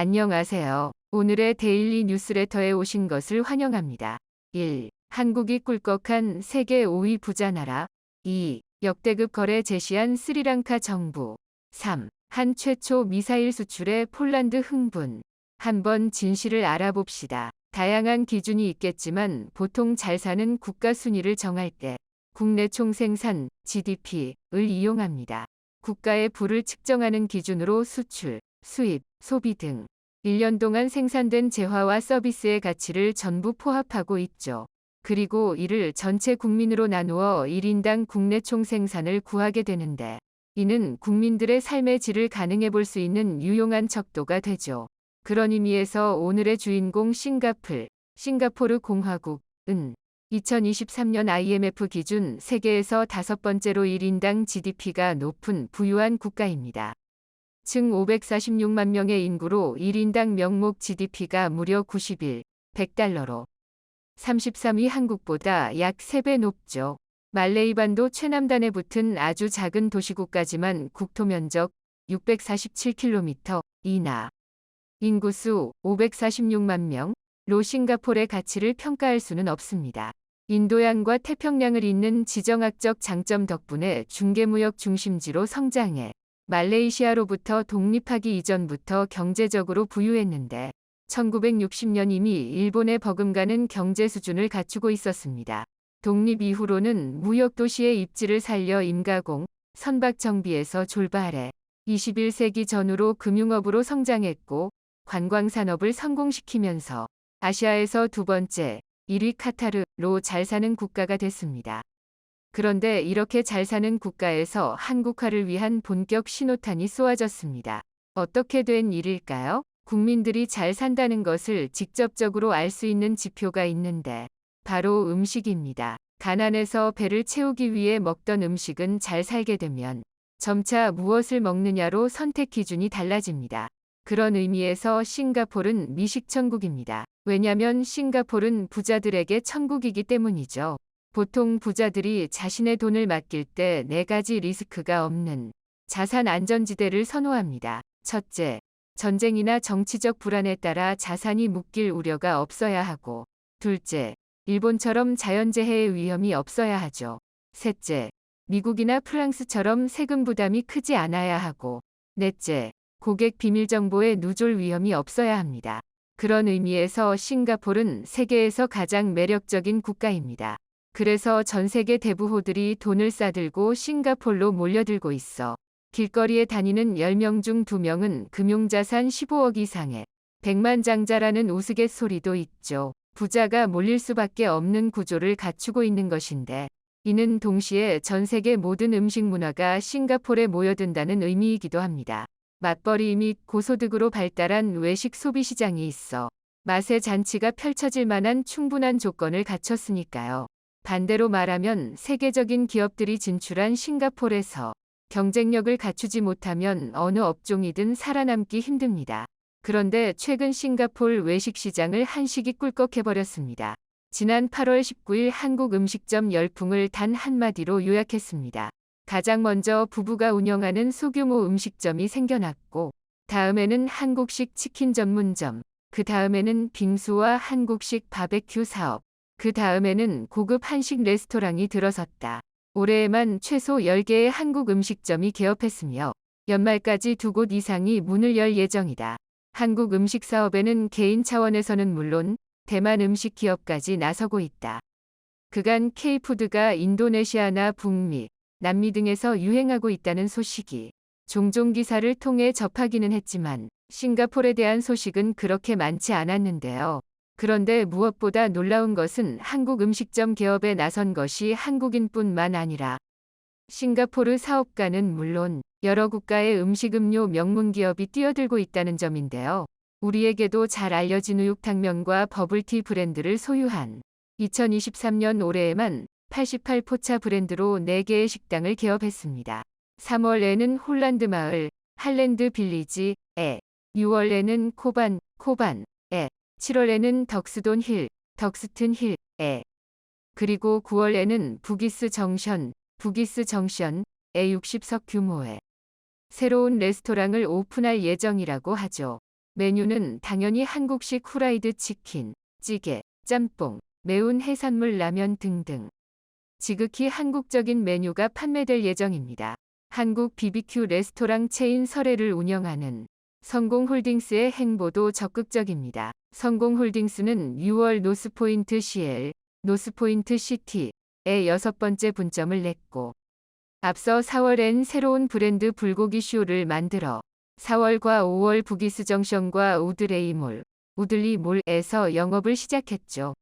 안녕하세요. 오늘의 데일리 뉴스레터에 오신 것을 환영합니다. 1. 한국이 꿀꺽한 세계 5위 부자 나라. 2. 역대급 거래 제시한 스리랑카 정부. 3. 한 최초 미사일 수출에 폴란드 흥분. 한번 진실을 알아봅시다. 다양한 기준이 있겠지만 보통 잘 사는 국가 순위를 정할 때 국내 총생산 GDP를 이용합니다. 국가의 부를 측정하는 기준으로 수출, 수입, 소비 등 1년 동안 생산된 재화와 서비스의 가치를 전부 포함하고 있죠. 그리고 이를 전체 국민으로 나누어 1인당 국내 총생산을 구하게 되는데 이는 국민들의 삶의 질을 가능해 볼 수 있는 유용한 척도가 되죠. 그런 의미에서 오늘의 주인공 싱가포르 공화국은 2023년 IMF 기준 세계에서 5번째로 1인당 GDP가 높은 부유한 국가입니다. 층 546만 명의 인구로 1인당 명목 GDP가 무려 100달러로 33위 한국보다 약 3배 높죠. 말레이반도 최남단에 붙은 아주 작은 도시국가지만 국토면적 647km 이나 인구수 546만 명로 싱가포르의 가치를 평가할 수는 없습니다. 인도양과 태평양을 잇는 지정학적 장점 덕분에 중개무역 중심지로 성장해 말레이시아로부터 독립하기 이전부터 경제적으로 부유했는데 1960년 이미 일본에 버금가는 경제 수준을 갖추고 있었습니다. 독립 이후로는 무역도시의 입지를 살려 임가공, 선박 정비에서 졸발해 21세기 전후로 금융업으로 성장했고 관광산업을 성공시키면서 아시아에서 두 번째, 1위 카타르로 잘 사는 국가가 됐습니다. 그런데 이렇게 잘 사는 국가에서 한국화를 위한 본격 신호탄이 쏘아졌습니다. 어떻게 된 일일까요? 국민들이 잘 산다는 것을 직접적으로 알 수 있는 지표가 있는데 바로 음식입니다. 가난해서 배를 채우기 위해 먹던 음식은 잘 살게 되면 점차 무엇을 먹느냐로 선택 기준이 달라집니다. 그런 의미에서 싱가포르는 미식천국입니다. 왜냐면 싱가포르는 부자들에게 천국이기 때문이죠. 보통 부자들이 자신의 돈을 맡길 때 4가지 리스크가 없는 자산 안전지대를 선호합니다. 첫째, 전쟁이나 정치적 불안에 따라 자산이 묶일 우려가 없어야 하고, 둘째, 일본처럼 자연재해의 위험이 없어야 하죠. 셋째, 미국이나 프랑스처럼 세금 부담이 크지 않아야 하고, 넷째, 고객 비밀 정보의 누설 위험이 없어야 합니다. 그런 의미에서 싱가포르는 세계에서 가장 매력적인 국가입니다. 그래서 전 세계 대부호들이 돈을 싸들고 싱가포르로 몰려들고 있어 길거리에 다니는 10명 중 2명은 금융자산 15억 이상의 백만장자라는 우스갯소리도 있죠. 부자가 몰릴 수밖에 없는 구조를 갖추고 있는 것인데 이는 동시에 전 세계 모든 음식 문화가 싱가포르에 모여든다는 의미이기도 합니다. 맞벌이 및 고소득으로 발달한 외식 소비 시장이 있어 맛의 잔치가 펼쳐질 만한 충분한 조건을 갖췄으니까요. 반대로 말하면 세계적인 기업들이 진출한 싱가포르에서 경쟁력을 갖추지 못하면 어느 업종이든 살아남기 힘듭니다. 그런데 최근 싱가포르 외식 시장을 한식이 꿀꺽해버렸습니다. 지난 8월 19일 한국 음식점 열풍을 단 한마디로 요약했습니다. 가장 먼저 부부가 운영하는 소규모 음식점이 생겨났고, 다음에는 한국식 치킨 전문점, 그 다음에는 빙수와 한국식 바베큐 사업, 그 다음에는 고급 한식 레스토랑이 들어섰다. 올해에만 최소 10개의 한국 음식점이 개업했으며 연말까지 2곳 이상이 문을 열 예정이다. 한국 음식 사업에는 개인 차원에서는 물론 대만 음식 기업까지 나서고 있다. 그간 K푸드가 인도네시아나 북미, 남미 등에서 유행하고 있다는 소식이 종종 기사를 통해 접하기는 했지만 싱가포르에 대한 소식은 그렇게 많지 않았는데요. 그런데 무엇보다 놀라운 것은 한국 음식점 개업에 나선 것이 한국인뿐만 아니라 싱가포르 사업가는 물론 여러 국가의 음식 음료 명문 기업이 뛰어들고 있다는 점인데요. 우리에게도 잘 알려진 우육탕면과 버블티 브랜드를 소유한 2023년 올해에만 88포차 브랜드로 4개의 식당을 개업했습니다. 3월에는 홀란드 마을, 할랜드 빌리지에, 6월에는 코반에, 7월에는 덕스돈 힐, 덕스튼 힐에, 그리고 9월에는 부기스 정션에 60석 규모의 새로운 레스토랑을 오픈할 예정이라고 하죠. 메뉴는 당연히 한국식 후라이드 치킨, 찌개, 짬뽕, 매운 해산물 라면 등등. 지극히 한국적인 메뉴가 판매될 예정입니다. 한국 BBQ 레스토랑 체인 설애를 운영하는 성공홀딩스의 행보도 적극적입니다. 성공홀딩스는 6월 노스포인트 CL, 노스포인트 시티에 6번째 분점을 냈고, 앞서 4월엔 새로운 브랜드 불고기 쇼를 만들어 4월과 5월 부기스 정션과 우드레이몰, 우들리몰에서 영업을 시작했죠.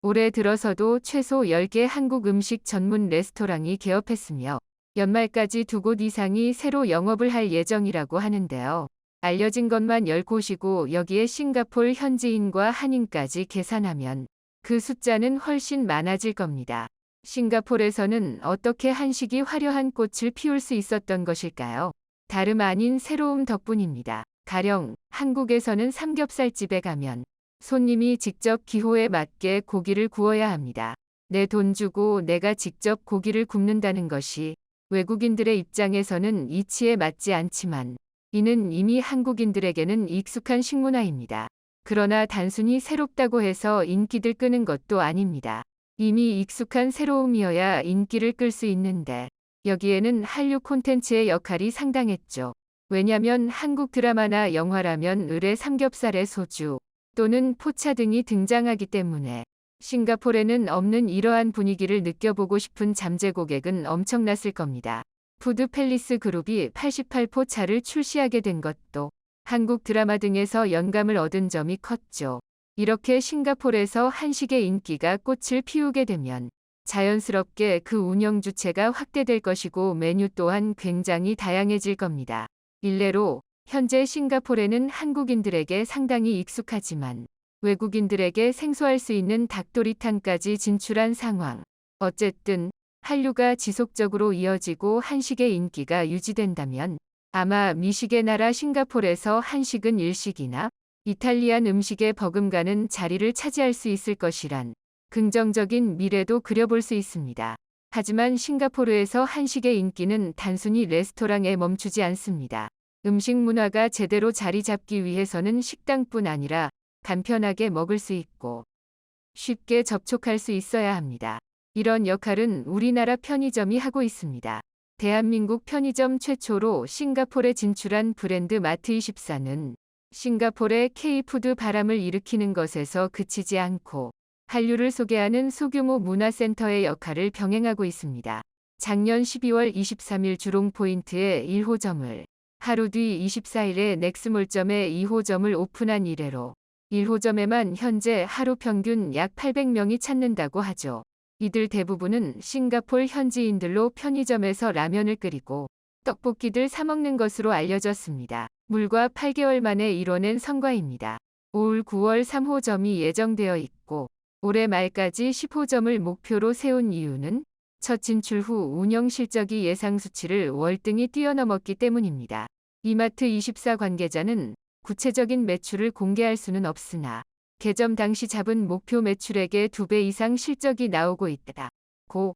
올해 들어서도 최소 10개 한국 음식 전문 레스토랑이 개업했으며 연말까지 2곳 이상이 새로 영업을 할 예정이라고 하는데요. 알려진 것만 10곳이고 여기에 싱가포르 현지인과 한인까지 계산하면 그 숫자는 훨씬 많아질 겁니다. 싱가포르에서는 어떻게 한식이 화려한 꽃을 피울 수 있었던 것일까요? 다름 아닌 새로움 덕분입니다. 가령 한국에서는 삼겹살집에 가면 손님이 직접 기호에 맞게 고기를 구워야 합니다. 내 돈 주고 내가 직접 고기를 굽는다는 것이 외국인들의 입장에서는 이치에 맞지 않지만 이는 이미 한국인들에게는 익숙한 식문화입니다. 그러나 단순히 새롭다고 해서 인기를 끄는 것도 아닙니다. 이미 익숙한 새로움이어야 인기를 끌 수 있는데 여기에는 한류 콘텐츠의 역할이 상당했죠. 왜냐면 한국 드라마나 영화라면 을의 삼겹살에 소주 또는 포차 등이 등장하기 때문에 싱가포르에는 없는 이러한 분위기를 느껴보고 싶은 잠재 고객은 엄청났을 겁니다. 푸드 팰리스 그룹이 88포 차를 출시하게 된 것도 한국 드라마 등에서 영감을 얻은 점이 컸죠. 이렇게 싱가포르에서 한식의 인기가 꽃을 피우게 되면 자연스럽게 그 운영 주체가 확대될 것이고 메뉴 또한 굉장히 다양해질 겁니다. 일례로 현재 싱가포르에는 한국인들에게 상당히 익숙하지만 외국인들에게 생소할 수 있는 닭도리탕까지 진출한 상황. 어쨌든 한류가 지속적으로 이어지고 한식의 인기가 유지된다면 아마 미식의 나라 싱가포르에서 한식은 일식이나 이탈리안 음식의 버금가는 자리를 차지할 수 있을 것이란 긍정적인 미래도 그려볼 수 있습니다. 하지만 싱가포르에서 한식의 인기는 단순히 레스토랑에 멈추지 않습니다. 음식 문화가 제대로 자리 잡기 위해서는 식당뿐 아니라 간편하게 먹을 수 있고 쉽게 접촉할 수 있어야 합니다. 이런 역할은 우리나라 편의점이 하고 있습니다. 대한민국 편의점 최초로 싱가포르에 진출한 브랜드 마트24는 싱가포르의 K푸드 바람을 일으키는 것에서 그치지 않고 한류를 소개하는 소규모 문화센터의 역할을 병행하고 있습니다. 작년 12월 23일 주롱포인트에 1호점을, 하루 뒤 24일에 넥스몰점에 2호점을 오픈한 이래로 1호점에만 현재 하루 평균 약 800명이 찾는다고 하죠. 이들 대부분은 싱가포르 현지인들로 편의점에서 라면을 끓이고 떡볶이들 사 먹는 것으로 알려졌습니다. 물과 8개월 만에 이뤄낸 성과입니다. 올 9월 3호점이 예정되어 있고 올해 말까지 10호점을 목표로 세운 이유는 첫 진출 후 운영 실적이 예상 수치를 월등히 뛰어넘었기 때문입니다. 이마트24 관계자는 구체적인 매출을 공개할 수는 없으나 개점 당시 잡은 목표 매출액의 2배 이상 실적이 나오고 있다고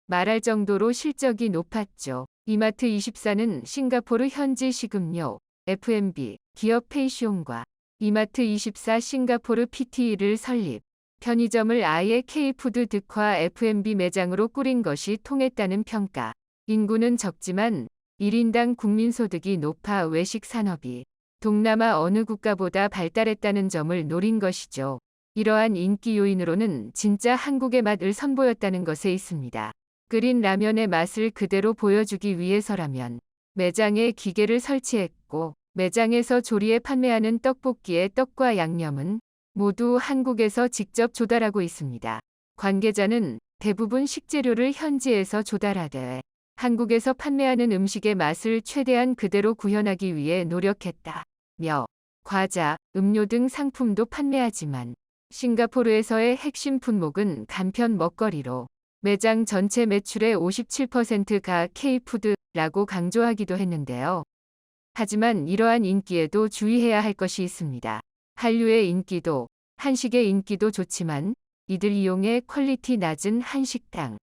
말할 정도로 실적이 높았죠. 이마트24는 싱가포르 현지 식음료, F&B, 기업 페이시온과 이마트24 싱가포르 PTE를 설립, 편의점을 아예 K푸드 득화 F&B 매장으로 꾸린 것이 통했다는 평가. 인구는 적지만 1인당 국민소득이 높아 외식 산업이 동남아 어느 국가보다 발달했다는 점을 노린 것이죠. 이러한 인기 요인으로는 진짜 한국의 맛을 선보였다는 것에 있습니다. 끓인 라면의 맛을 그대로 보여주기 위해서라면 매장에 기계를 설치했고 매장에서 조리해 판매하는 떡볶이의 떡과 양념은 모두 한국에서 직접 조달하고 있습니다. 관계자는 대부분 식재료를 현지에서 조달하되 한국에서 판매하는 음식의 맛을 최대한 그대로 구현하기 위해 노력했다며 과자, 음료 등 상품도 판매하지만 싱가포르에서의 핵심 품목은 간편 먹거리로 매장 전체 매출의 57%가 K푸드라고 강조하기도 했는데요. 하지만 이러한 인기에도 주의해야 할 것이 있습니다. 한류의 인기도, 한식의 인기도 좋지만 이들 이용해 퀄리티 낮은 한식당,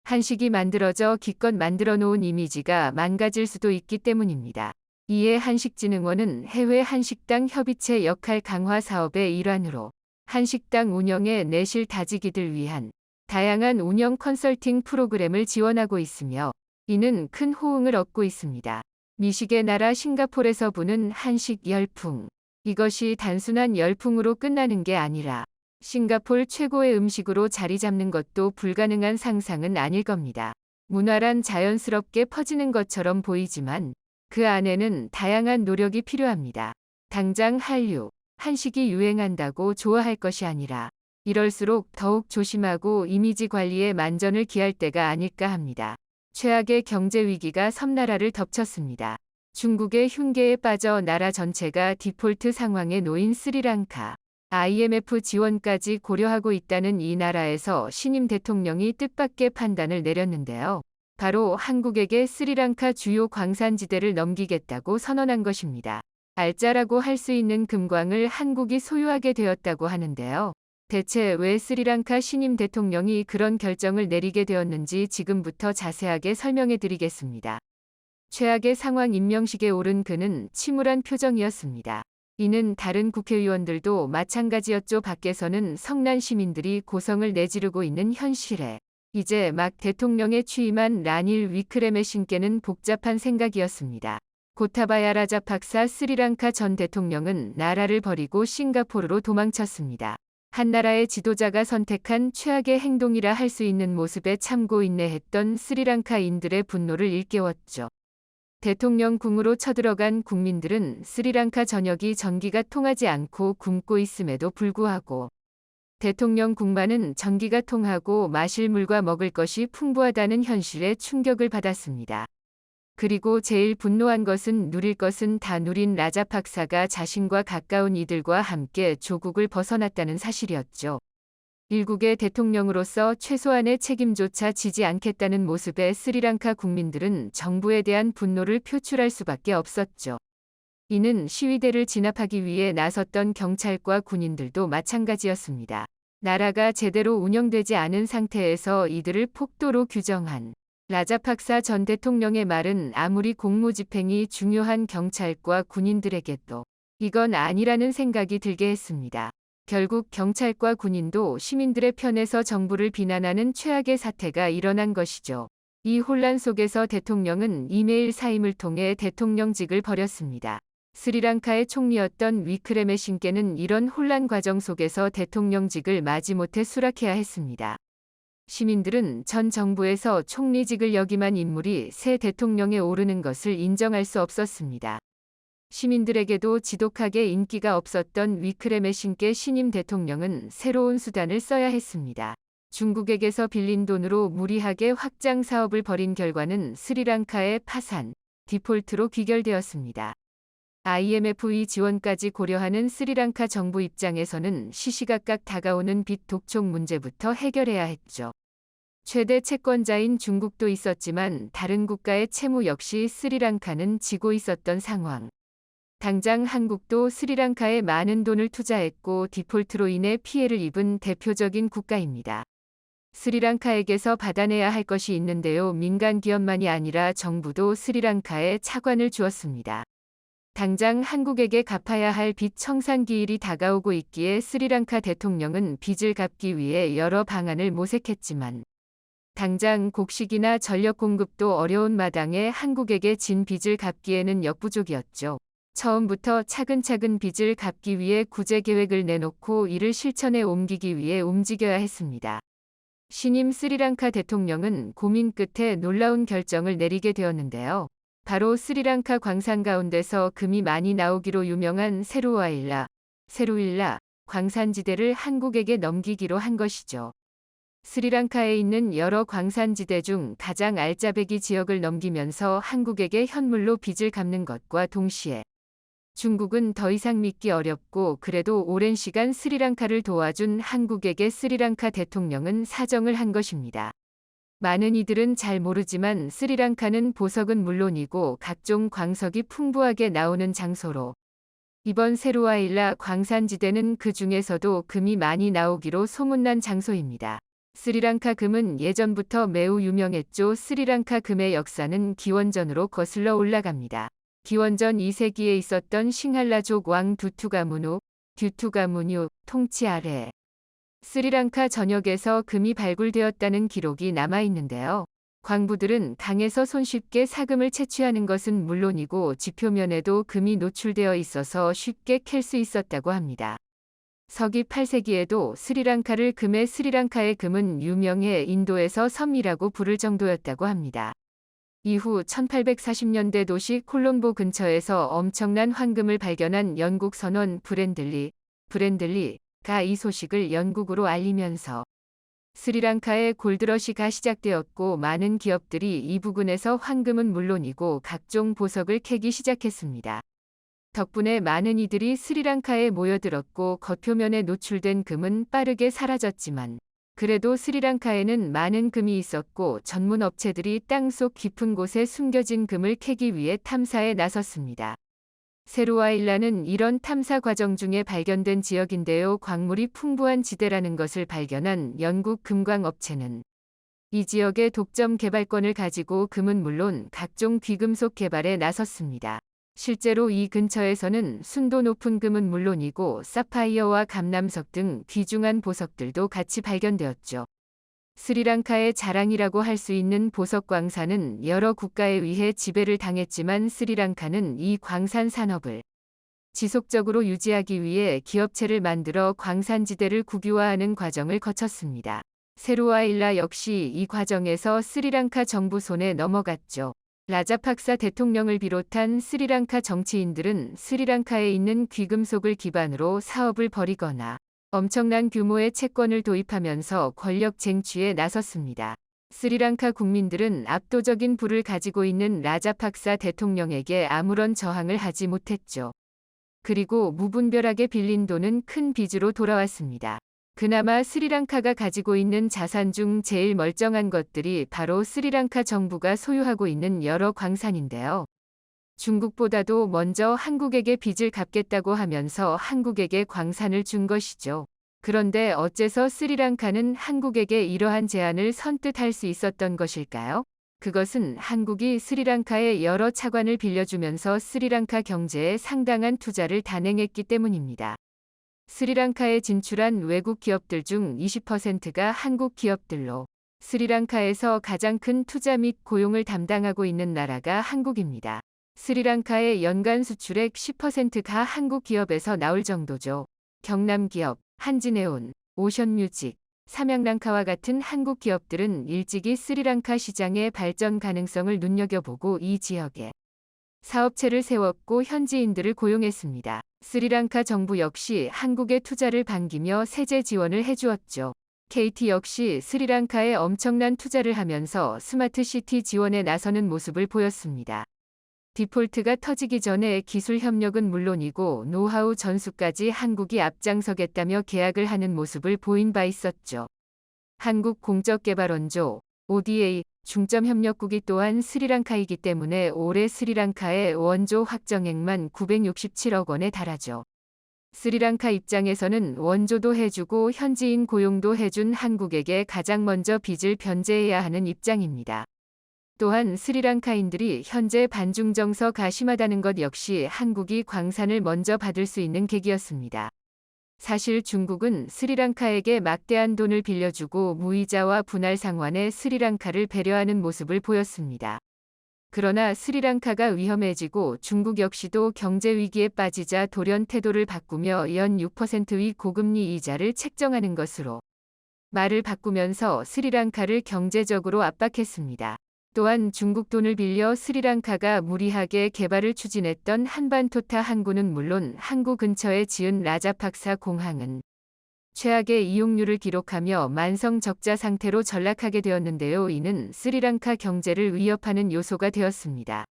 한식이 만들어져 기껏 만들어 놓은 이미지가 망가질 수도 있기 때문입니다. 이에 한식진흥원은 해외 한식당 협의체 역할 강화 사업의 일환으로 한식당 운영에 내실 다지기들 위한 다양한 운영 컨설팅 프로그램을 지원하고 있으며 이는 큰 호응을 얻고 있습니다. 미식의 나라 싱가포르에서 부는 한식 열풍. 이것이 단순한 열풍으로 끝나는 게 아니라 싱가포르 최고의 음식으로 자리 잡는 것도 불가능한 상상은 아닐 겁니다. 문화란 자연스럽게 퍼지는 것처럼 보이지만 그 안에는 다양한 노력이 필요합니다. 당장 한류, 한식이 유행한다고 좋아할 것이 아니라 이럴수록 더욱 조심하고 이미지 관리에 만전을 기할 때가 아닐까 합니다. 최악의 경제 위기가 섬나라를 덮쳤습니다. 중국의 흉계에 빠져 나라 전체가 디폴트 상황에 놓인 스리랑카. IMF 지원까지 고려하고 있다는 이 나라에서 신임 대통령이 뜻밖의 판단을 내렸는데요. 바로 한국에게 스리랑카 주요 광산지대를 넘기겠다고 선언한 것입니다. 알짜라고 할 수 있는 금광을 한국이 소유하게 되었다고 하는데요. 대체 왜 스리랑카 신임 대통령이 그런 결정을 내리게 되었는지 지금부터 자세하게 설명해 드리겠습니다. 최악의 상황 임명식에 오른 그는 침울한 표정이었습니다. 이는 다른 국회의원들도 마찬가지였죠. 밖에서는 성난 시민들이 고성을 내지르고 있는 현실에 이제 막 대통령에 취임한 라닐 위크레메신께는 복잡한 생각이었습니다. 고타바야 라자팍사 스리랑카 전 대통령은 나라를 버리고 싱가포르로 도망쳤습니다. 한 나라의 지도자가 선택한 최악의 행동이라 할 수 있는 모습에 참고 인내했던 스리랑카인들의 분노를 일깨웠죠. 대통령 궁으로 쳐들어간 국민들은 스리랑카 전역이 전기가 통하지 않고 굶고 있음에도 불구하고 대통령 궁만은 전기가 통하고 마실 물과 먹을 것이 풍부하다는 현실에 충격을 받았습니다. 그리고 제일 분노한 것은 누릴 것은 다 누린 라자팍사가 자신과 가까운 이들과 함께 조국을 벗어났다는 사실이었죠. 일국의 대통령으로서 최소한의 책임조차 지지 않겠다는 모습에 스리랑카 국민들은 정부에 대한 분노를 표출할 수밖에 없었죠. 이는 시위대를 진압하기 위해 나섰던 경찰과 군인들도 마찬가지였습니다. 나라가 제대로 운영되지 않은 상태에서 이들을 폭도로 규정한 라자팍사 전 대통령의 말은 아무리 공무집행이 중요한 경찰과 군인들에게도 이건 아니라는 생각이 들게 했습니다. 결국 경찰과 군인도 시민들의 편에서 정부를 비난하는 최악의 사태가 일어난 것이죠. 이 혼란 속에서 대통령은 이메일 사임을 통해 대통령직을 버렸습니다. 스리랑카의 총리였던 위크레메신께는 이런 혼란 과정 속에서 대통령직을 마지못해 수락해야 했습니다. 시민들은 전 정부에서 총리직을 역임한 인물이 새 대통령에 오르는 것을 인정할 수 없었습니다. 시민들에게도 지독하게 인기가 없었던 위크레메신께 신임 대통령은 새로운 수단을 써야 했습니다. 중국에게서 빌린 돈으로 무리하게 확장 사업을 벌인 결과는 스리랑카의 파산, 디폴트로 귀결되었습니다. IMF 지원까지 고려하는 스리랑카 정부 입장에서는 시시각각 다가오는 빚 독촉 문제부터 해결해야 했죠. 최대 채권자인 중국도 있었지만 다른 국가의 채무 역시 스리랑카는 지고 있었던 상황. 당장 한국도 스리랑카에 많은 돈을 투자했고 디폴트로 인해 피해를 입은 대표적인 국가입니다. 스리랑카에게서 받아내야 할 것이 있는데요. 민간 기업만이 아니라 정부도 스리랑카에 차관을 주었습니다. 당장 한국에게 갚아야 할 빚 청산 기일이 다가오고 있기에 스리랑카 대통령은 빚을 갚기 위해 여러 방안을 모색했지만 당장 곡식이나 전력 공급도 어려운 마당에 한국에게 진 빚을 갚기에는 역부족이었죠. 처음부터 차근차근 빚을 갚기 위해 구제 계획을 내놓고 이를 실천에 옮기기 위해 움직여야 했습니다. 신임 스리랑카 대통령은 고민 끝에 놀라운 결정을 내리게 되었는데요. 바로 스리랑카 광산 가운데서 금이 많이 나오기로 유명한 세루일라 광산지대를 한국에게 넘기기로 한 것이죠. 스리랑카에 있는 여러 광산지대 중 가장 알짜배기 지역을 넘기면서 한국에게 현물로 빚을 갚는 것과 동시에 중국은 더 이상 믿기 어렵고 그래도 오랜 시간 스리랑카를 도와준 한국에게 스리랑카 대통령은 사정을 한 것입니다. 많은 이들은 잘 모르지만 스리랑카는 보석은 물론이고 각종 광석이 풍부하게 나오는 장소로 이번 세루일라 광산지대는 그 중에서도 금이 많이 나오기로 소문난 장소입니다. 스리랑카 금은 예전부터 매우 유명했죠. 스리랑카 금의 역사는 기원전으로 거슬러 올라갑니다. 기원전 2세기에 있었던 싱할라족 왕 듀투가문유 통치 아래 스리랑카 전역에서 금이 발굴되었다는 기록이 남아 있는데요. 광부들은 강에서 손쉽게 사금을 채취하는 것은 물론이고 지표면에도 금이 노출되어 있어서 쉽게 캘 수 있었다고 합니다. 서기 8세기에도 스리랑카의 금은 유명해 인도에서 섬이라고 부를 정도였다고 합니다. 이후 1840년대 도시 콜롬보 근처에서 엄청난 황금을 발견한 영국 선원 브랜들리가 이 소식을 영국으로 알리면서 스리랑카의 골드러시가 시작되었고 많은 기업들이 이 부근에서 황금은 물론이고 각종 보석을 캐기 시작했습니다. 덕분에 많은 이들이 스리랑카에 모여들었고 겉표면에 노출된 금은 빠르게 사라졌지만 그래도 스리랑카에는 많은 금이 있었고 전문 업체들이 땅속 깊은 곳에 숨겨진 금을 캐기 위해 탐사에 나섰습니다. 세루와일라는 이런 탐사 과정 중에 발견된 지역인데요. 광물이 풍부한 지대라는 것을 발견한 영국 금광 업체는 이 지역의 독점 개발권을 가지고 금은 물론 각종 귀금속 개발에 나섰습니다. 실제로 이 근처에서는 순도 높은 금은 물론이고 사파이어와 감남석 등 귀중한 보석들도 같이 발견되었죠. 스리랑카의 자랑이라고 할 수 있는 보석 광산은 여러 국가에 의해 지배를 당했지만 스리랑카는 이 광산 산업을 지속적으로 유지하기 위해 기업체를 만들어 광산지대를 국유화하는 과정을 거쳤습니다. 세루와일라 역시 이 과정에서 스리랑카 정부 손에 넘어갔죠. 라자팍사 대통령을 비롯한 스리랑카 정치인들은 스리랑카에 있는 귀금속을 기반으로 사업을 벌이거나 엄청난 규모의 채권을 도입하면서 권력 쟁취에 나섰습니다. 스리랑카 국민들은 압도적인 부를 가지고 있는 라자팍사 대통령에게 아무런 저항을 하지 못했죠. 그리고 무분별하게 빌린 돈은 큰 빚으로 돌아왔습니다. 그나마 스리랑카가 가지고 있는 자산 중 제일 멀쩡한 것들이 바로 스리랑카 정부가 소유하고 있는 여러 광산인데요. 중국보다도 먼저 한국에게 빚을 갚겠다고 하면서 한국에게 광산을 준 것이죠. 그런데 어째서 스리랑카는 한국에게 이러한 제안을 선뜻 할 수 있었던 것일까요? 그것은 한국이 스리랑카에 여러 차관을 빌려주면서 스리랑카 경제에 상당한 투자를 단행했기 때문입니다. 스리랑카에 진출한 외국 기업들 중 20%가 한국 기업들로 스리랑카에서 가장 큰 투자 및 고용을 담당하고 있는 나라가 한국입니다. 스리랑카의 연간 수출액 10%가 한국 기업에서 나올 정도죠. 경남기업, 한진에온, 오션뮤직, 삼양랑카와 같은 한국 기업들은 일찍이 스리랑카 시장의 발전 가능성을 눈여겨보고 이 지역에 사업체를 세웠고 현지인들을 고용했습니다. 스리랑카 정부 역시 한국의 투자를 반기며 세제 지원을 해주었죠. KT 역시 스리랑카에 엄청난 투자를 하면서 스마트시티 지원에 나서는 모습을 보였습니다. 디폴트가 터지기 전에 기술 협력은 물론이고 노하우 전수까지 한국이 앞장서겠다며 계약을 하는 모습을 보인 바 있었죠. 한국공적개발원조 ODA 중점협력국이 또한 스리랑카이기 때문에 올해 스리랑카의 원조 확정액만 967억 원에 달하죠. 스리랑카 입장에서는 원조도 해주고 현지인 고용도 해준 한국에게 가장 먼저 빚을 변제해야 하는 입장입니다. 또한 스리랑카인들이 현재 반중 정서가 심하다는 것 역시 한국이 광산을 먼저 받을 수 있는 계기였습니다. 사실 중국은 스리랑카에게 막대한 돈을 빌려주고 무이자와 분할 상환에 스리랑카를 배려하는 모습을 보였습니다. 그러나 스리랑카가 위험해지고 중국 역시도 경제 위기에 빠지자 돌연 태도를 바꾸며 연 6%의 고금리 이자를 책정하는 것으로 말을 바꾸면서 스리랑카를 경제적으로 압박했습니다. 또한 중국 돈을 빌려 스리랑카가 무리하게 개발을 추진했던 한반토타 항구는 물론 항구 근처에 지은 라자팍사 공항은 최악의 이용률을 기록하며 만성 적자 상태로 전락하게 되었는데요. 이는 스리랑카 경제를 위협하는 요소가 되었습니다.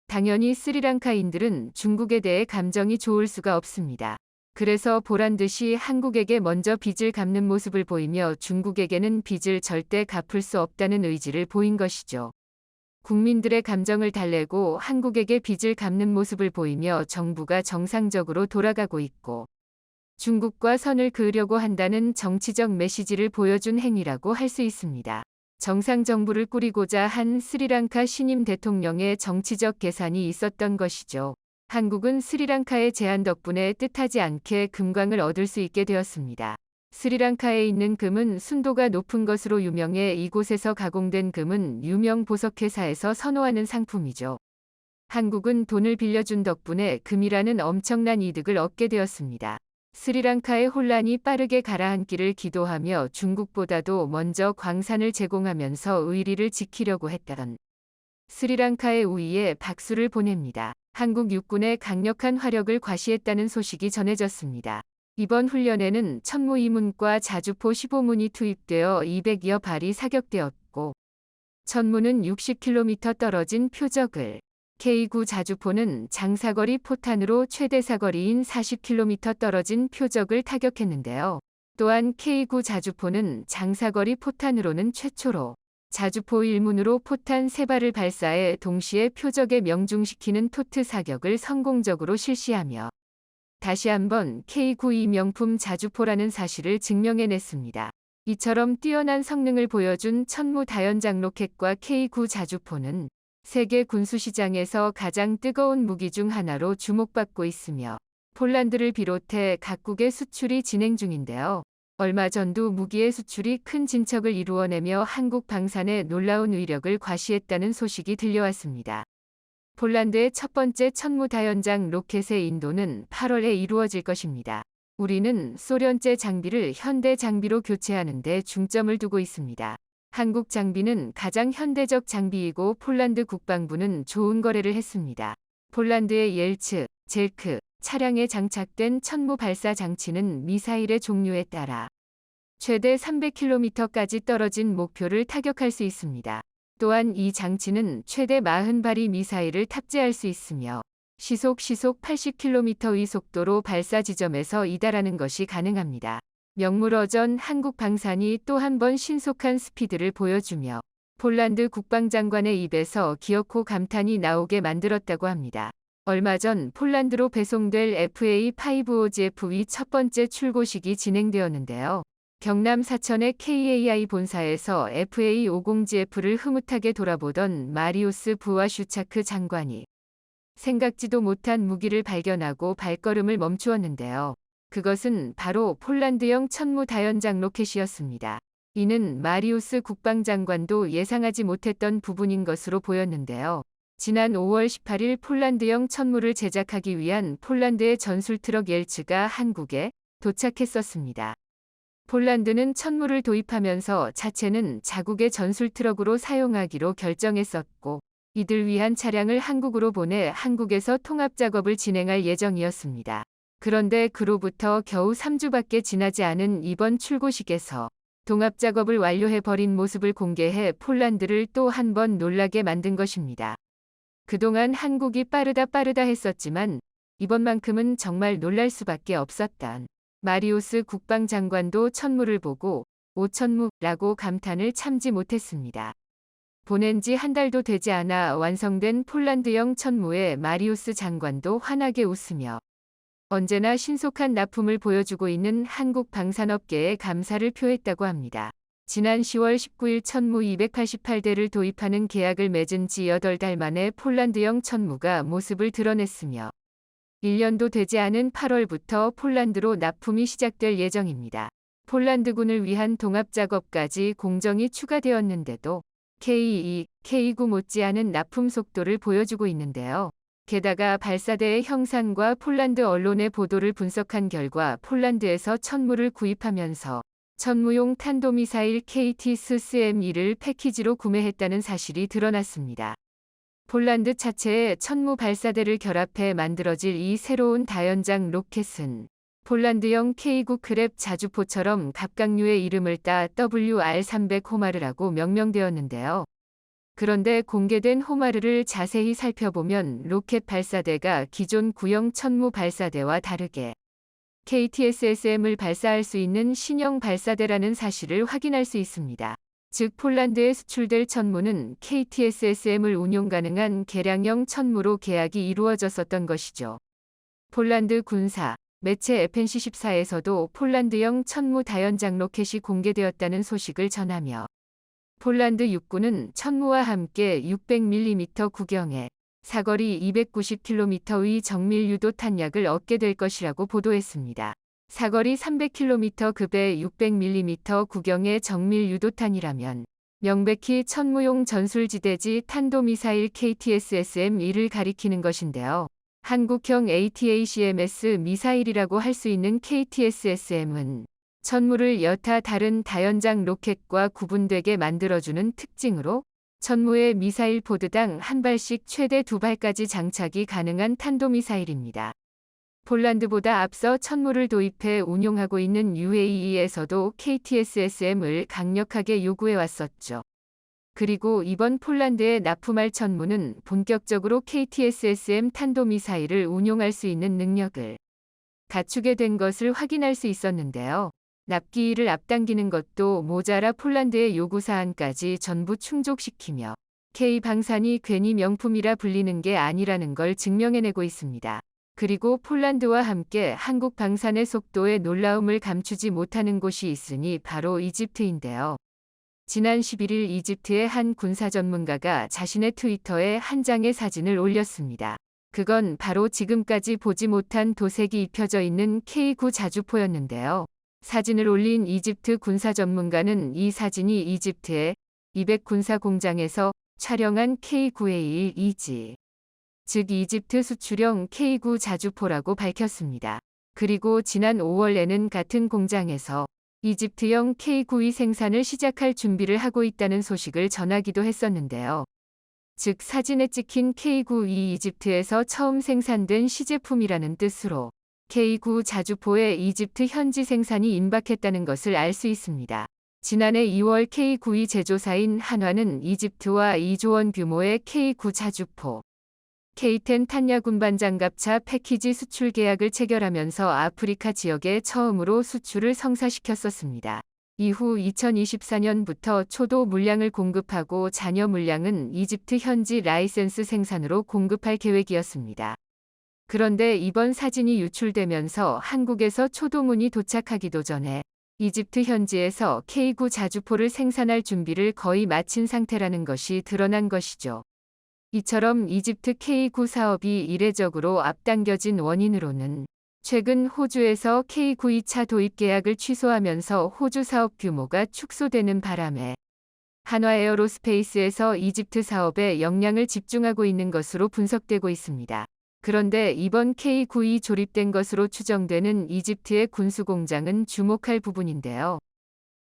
당연히 스리랑카인들은 중국에 대해 감정이 좋을 수가 없습니다. 그래서 보란듯이 한국에게 먼저 빚을 갚는 모습을 보이며 중국에게는 빚을 절대 갚을 수 없다는 의지를 보인 것이죠. 국민들의 감정을 달래고 한국에게 빚을 갚는 모습을 보이며 정부가 정상적으로 돌아가고 있고 중국과 선을 그으려고 한다는 정치적 메시지를 보여준 행위라고 할 수 있습니다. 정상정부를 꾸리고자 한 스리랑카 신임 대통령의 정치적 계산이 있었던 것이죠. 한국은 스리랑카의 제안 덕분에 뜻하지 않게 금광을 얻을 수 있게 되었습니다. 스리랑카에 있는 금은 순도가 높은 것으로 유명해 이곳에서 가공된 금은 유명 보석회사에서 선호하는 상품이죠. 한국은 돈을 빌려준 덕분에 금이라는 엄청난 이득을 얻게 되었습니다. 스리랑카의 혼란이 빠르게 가라앉기를 기도하며 중국보다도 먼저 광산을 제공하면서 의리를 지키려고 했던 스리랑카의 우위에 박수를 보냅니다. 한국 육군의 강력한 화력을 과시했다는 소식이 전해졌습니다. 이번 훈련에는 천무 2문과 자주포 15문이 투입되어 200여 발이 사격되었고, 천무는 60km 떨어진 표적을, K9 자주포는 장사거리 포탄으로 최대 사거리인 40km 떨어진 표적을 타격했는데요. 또한 K9 자주포는 장사거리 포탄으로는 최초로 자주포 1문으로 포탄 3발을 발사해 동시에 표적에 명중시키는 토트 사격을 성공적으로 실시하며 다시 한번 K9이 명품 자주포라는 사실을 증명해냈습니다. 이처럼 뛰어난 성능을 보여준 천무 다연장 로켓과 K9 자주포는 세계 군수시장에서 가장 뜨거운 무기 중 하나로 주목받고 있으며 폴란드를 비롯해 각국의 수출이 진행 중인데요. 얼마 전도 무기의 수출이 큰 진척을 이루어내며 한국 방산의 놀라운 위력을 과시했다는 소식이 들려왔습니다. 폴란드의 첫 번째 천무 다연장 로켓의 인도는 8월에 이루어질 것입니다. 우리는 소련제 장비를 현대 장비로 교체하는 데 중점을 두고 있습니다. 한국 장비는 가장 현대적 장비이고 폴란드 국방부는 좋은 거래를 했습니다. 폴란드의 옐츠, 젤크 차량에 장착된 천무 발사 장치는 미사일의 종류에 따라 최대 300km까지 떨어진 목표를 타격할 수 있습니다. 또한 이 장치는 최대 40발의 미사일을 탑재할 수 있으며 시속 80km의 속도로 발사 지점에서 이달하는 것이 가능합니다. 명물어전 한국 방산이 또 한 번 신속한 스피드를 보여주며 폴란드 국방장관의 입에서 기어코 감탄이 나오게 만들었다고 합니다. 얼마 전 폴란드로 배송될 FA5OGF의 첫 번째 출고식이 진행되었는데요. 경남 사천의 KAI 본사에서 FA50GF를 흐뭇하게 돌아보던 마리우스 부와슈차크 장관이 생각지도 못한 무기를 발견하고 발걸음을 멈추었는데요. 그것은 바로 폴란드형 천무 다연장 로켓이었습니다. 이는 마리우스 국방장관도 예상하지 못했던 부분인 것으로 보였는데요. 지난 5월 18일 폴란드형 천무를 제작하기 위한 폴란드의 전술트럭 옐츠가 한국에 도착했었습니다. 폴란드는 천무를 도입하면서 자체는 자국의 전술트럭으로 사용하기로 결정했었고, 이들 위한 차량을 한국으로 보내 한국에서 통합 작업을 진행할 예정이었습니다. 그런데 그로부터 겨우 3주밖에 지나지 않은 이번 출고식에서 동합 작업을 완료해버린 모습을 공개해 폴란드를 또 한 번 놀라게 만든 것입니다. 그동안 한국이 빠르다 했었지만 이번만큼은 정말 놀랄 수밖에 없었던 마리우스 국방장관도 천무를 보고 오천무라고 감탄을 참지 못했습니다. 보낸 지 한 달도 되지 않아 완성된 폴란드형 천무에 마리우스 장관도 환하게 웃으며 언제나 신속한 납품을 보여주고 있는 한국 방산업계에 감사를 표했다고 합니다. 지난 10월 19일 천무 288대를 도입하는 계약을 맺은 지 8달 만에 폴란드형 천무가 모습을 드러냈으며 1년도 되지 않은 8월부터 폴란드로 납품이 시작될 예정입니다. 폴란드군을 위한 동합 작업까지 공정이 추가되었는데도 K2, K9 못지않은 납품 속도를 보여주고 있는데요. 게다가 발사대의 형상과 폴란드 언론의 보도를 분석한 결과 폴란드에서 천무를 구입하면서 천무용 탄도미사일 KT-SSM-2를 패키지로 구매했다는 사실이 드러났습니다. 폴란드 차체에 천무 발사대를 결합해 만들어질 이 새로운 다연장 로켓은 폴란드형 K9 크랩 자주포처럼 갑각류의 이름을 따 WR300 호마르라고 명명되었는데요. 그런데 공개된 호마르를 자세히 살펴보면 로켓 발사대가 기존 구형 천무 발사대와 다르게 KTSSM을 발사할 수 있는 신형 발사대라는 사실을 확인할 수 있습니다. 즉 폴란드에 수출될 천무는 KTSSM을 운용 가능한 개량형 천무로 계약이 이루어졌었던 것이죠. 폴란드 군사 매체 FNC14에서도 폴란드형 천무 다연장 로켓이 공개되었다는 소식을 전하며 폴란드 육군은 천무와 함께 600mm 구경에 사거리 290km의 정밀 유도 탄약을 얻게 될 것이라고 보도했습니다. 사거리 300km 급의 600mm 구경의 정밀 유도탄이라면 명백히 천무용 전술지대지 탄도미사일 KTSSM-1을 가리키는 것인데요. 한국형 ATACMS 미사일이라고 할 수 있는 KTSSM은 천무를 여타 다른 다연장 로켓과 구분되게 만들어주는 특징으로 천무의 미사일 포드당 한 발씩 최대 2발까지 장착이 가능한 탄도미사일입니다. 폴란드보다 앞서 천무를 도입해 운용하고 있는 UAE에서도 KTSSM을 강력하게 요구해 왔었죠. 그리고 이번 폴란드에 납품할 천무는 본격적으로 KTSSM 탄도미사일을 운용할 수 있는 능력을 갖추게 된 것을 확인할 수 있었는데요. 납기일을 앞당기는 것도 모자라 폴란드의 요구사항까지 전부 충족시키며 K방산이 괜히 명품이라 불리는 게 아니라는 걸 증명해내고 있습니다. 그리고 폴란드와 함께 한국 방산의 속도에 놀라움을 감추지 못하는 곳이 있으니 바로 이집트인데요. 지난 11일 이집트의 한 군사 전문가가 자신의 트위터에 한 장의 사진을 올렸습니다. 그건 바로 지금까지 보지 못한 도색이 입혀져 있는 K9 자주포였는데요. 사진을 올린 이집트 군사 전문가는 이 사진이 이집트의 200 군사 공장에서 촬영한 K9A1이지. 즉 이집트 수출형 K9 자주포라고 밝혔습니다. 그리고 지난 5월에는 같은 공장에서 이집트형 K9의 생산을 시작할 준비를 하고 있다는 소식을 전하기도 했었는데요. 즉 사진에 찍힌 K9이 이집트에서 처음 생산된 시제품이라는 뜻으로 K9 자주포의 이집트 현지 생산이 임박했다는 것을 알 수 있습니다. 지난해 2월 K9의 제조사인 한화는 이집트와 2조 원 규모의 K9 자주포 K10 탄약 운반 장갑차 패키지 수출 계약을 체결하면서 아프리카 지역에 처음으로 수출을 성사시켰었습니다. 이후 2024년부터 초도 물량을 공급하고 잔여 물량은 이집트 현지 라이센스 생산으로 공급할 계획이었습니다. 그런데 이번 사진이 유출되면서 한국에서 초도문이 도착하기도 전에 이집트 현지에서 K9 자주포를 생산할 준비를 거의 마친 상태라는 것이 드러난 것이죠. 이처럼 이집트 K9 사업이 이례적으로 앞당겨진 원인으로는 최근 호주에서 K9 2차 도입 계약을 취소하면서 호주 사업 규모가 축소되는 바람에 한화에어로스페이스에서 이집트 사업에 역량을 집중하고 있는 것으로 분석되고 있습니다. 그런데 이번 K9이 조립된 것으로 추정되는 이집트의 군수공장은 주목할 부분인데요.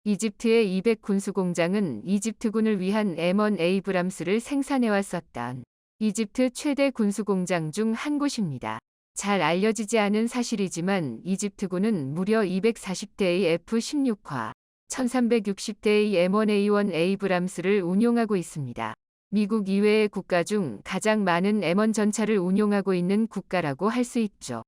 이집트의 200 군수공장은 이집트군을 위한 M1 에이브람스를 생산해왔었던 이집트 최대 군수공장 중 한 곳입니다. 잘 알려지지 않은 사실이지만 이집트군은 무려 240대의 F-16화, 1360대의 M1A1 에이브람스를 운용하고 있습니다. 미국 이외의 국가 중 가장 많은 M1 전차를 운용하고 있는 국가라고 할 수 있죠.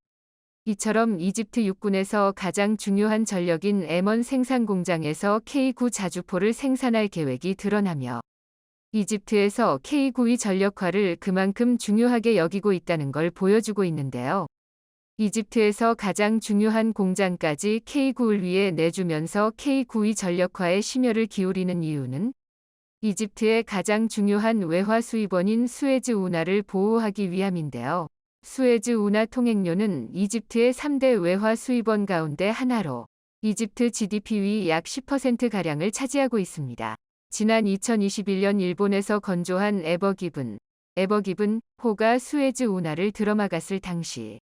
이처럼 이집트 육군에서 가장 중요한 전력인 M1 생산 공장에서 K9 자주포를 생산할 계획이 드러나며 이집트에서 K9의 전력화를 그만큼 중요하게 여기고 있다는 걸 보여주고 있는데요. 이집트에서 가장 중요한 공장까지 K9를 위해 내주면서 K9의 전력화에 심혈을 기울이는 이유는 이집트의 가장 중요한 외화 수입원인 수에즈 운하를 보호하기 위함인데요. 수에즈 운하 통행료는 이집트의 3대 외화 수입원 가운데 하나로 이집트 GDP의 약 10%가량을 차지하고 있습니다. 지난 2021년 일본에서 건조한 에버기븐 호가 수에즈 운하를 들어막았을 당시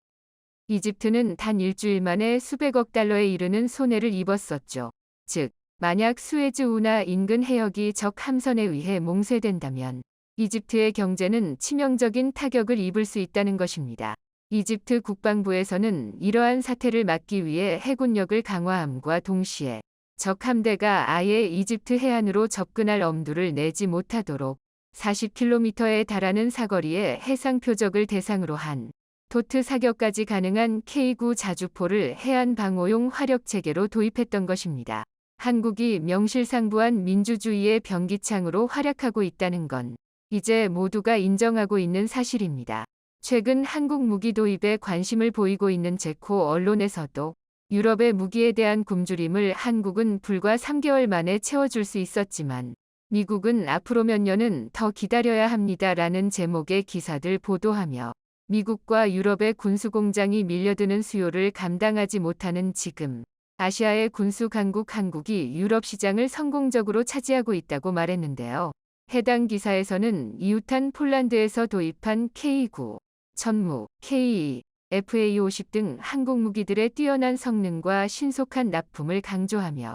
이집트는 단 일주일 만에 수백억 달러에 이르는 손해를 입었었죠. 즉, 만약 수에즈 운하 인근 해역이 적 함선에 의해 몽쇄된다면 이집트의 경제는 치명적인 타격을 입을 수 있다는 것입니다. 이집트 국방부에서는 이러한 사태를 막기 위해 해군력을 강화함과 동시에 적 함대가 아예 이집트 해안으로 접근할 엄두를 내지 못하도록 40km에 달하는 사거리의 해상 표적을 대상으로 한 토트 사격까지 가능한 K9 자주포를 해안 방호용 화력 체계로 도입했던 것입니다. 한국이 명실상부한 민주주의의 병기창으로 활약하고 있다는 건 이제 모두가 인정하고 있는 사실입니다. 최근 한국 무기 도입에 관심을 보이고 있는 체코 언론에서도 유럽의 무기에 대한 굶주림을 한국은 불과 3개월 만에 채워줄 수 있었지만 미국은 앞으로 몇 년은 더 기다려야 합니다라는 제목의 기사들 보도하며 미국과 유럽의 군수공장이 밀려드는 수요를 감당하지 못하는 지금 아시아의 군수 강국 한국이 유럽 시장을 성공적으로 차지하고 있다고 말했는데요. 해당 기사에서는 이웃한 폴란드에서 도입한 K9, 천무, K2, FA50 등 한국 무기들의 뛰어난 성능과 신속한 납품을 강조하며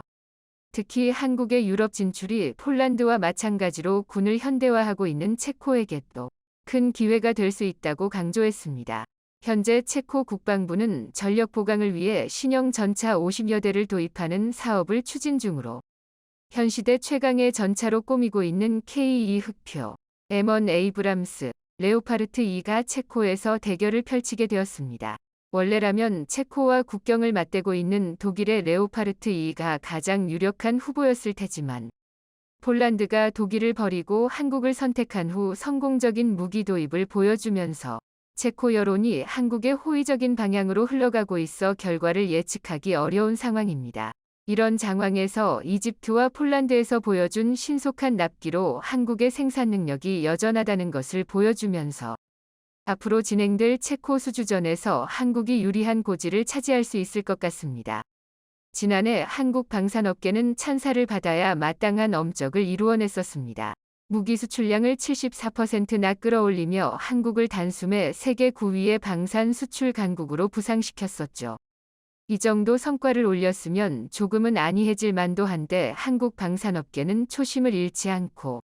특히 한국의 유럽 진출이 폴란드와 마찬가지로 군을 현대화하고 있는 체코에게도 큰 기회가 될 수 있다고 강조했습니다. 현재 체코 국방부는 전력 보강을 위해 신형 전차 50여 대를 도입하는 사업을 추진 중으로 현 시대 최강의 전차로 꾸미고 있는 K2 흑표, M1 에이브람스, 레오파르트 2가 체코에서 대결을 펼치게 되었습니다. 원래라면 체코와 국경을 맞대고 있는 독일의 레오파르트 2가 가장 유력한 후보였을 테지만 폴란드가 독일을 버리고 한국을 선택한 후 성공적인 무기 도입을 보여주면서 체코 여론이 한국의 호의적인 방향으로 흘러가고 있어 결과를 예측하기 어려운 상황입니다. 이런 상황에서 이집트와 폴란드에서 보여준 신속한 납기로 한국의 생산 능력이 여전하다는 것을 보여주면서 앞으로 진행될 체코 수주전에서 한국이 유리한 고지를 차지할 수 있을 것 같습니다. 지난해 한국 방산업계는 찬사를 받아야 마땅한 엄적을 이루어냈었습니다. 무기 수출량을 74%나 끌어올리며 한국을 단숨에 세계 9위의 방산 수출 강국으로 부상시켰었죠. 이 정도 성과를 올렸으면 조금은 안이해질 만도 한데 한국 방산업계는 초심을 잃지 않고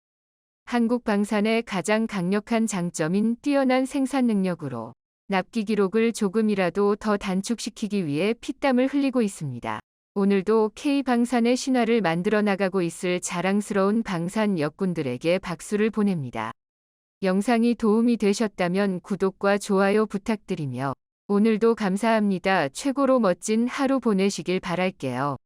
한국 방산의 가장 강력한 장점인 뛰어난 생산 능력으로 납기 기록을 조금이라도 더 단축시키기 위해 피땀을 흘리고 있습니다. 오늘도 K방산의 신화를 만들어 나가고 있을 자랑스러운 방산 역군들에게 박수를 보냅니다. 영상이 도움이 되셨다면 구독과 좋아요 부탁드리며 오늘도 감사합니다. 최고로 멋진 하루 보내시길 바랄게요.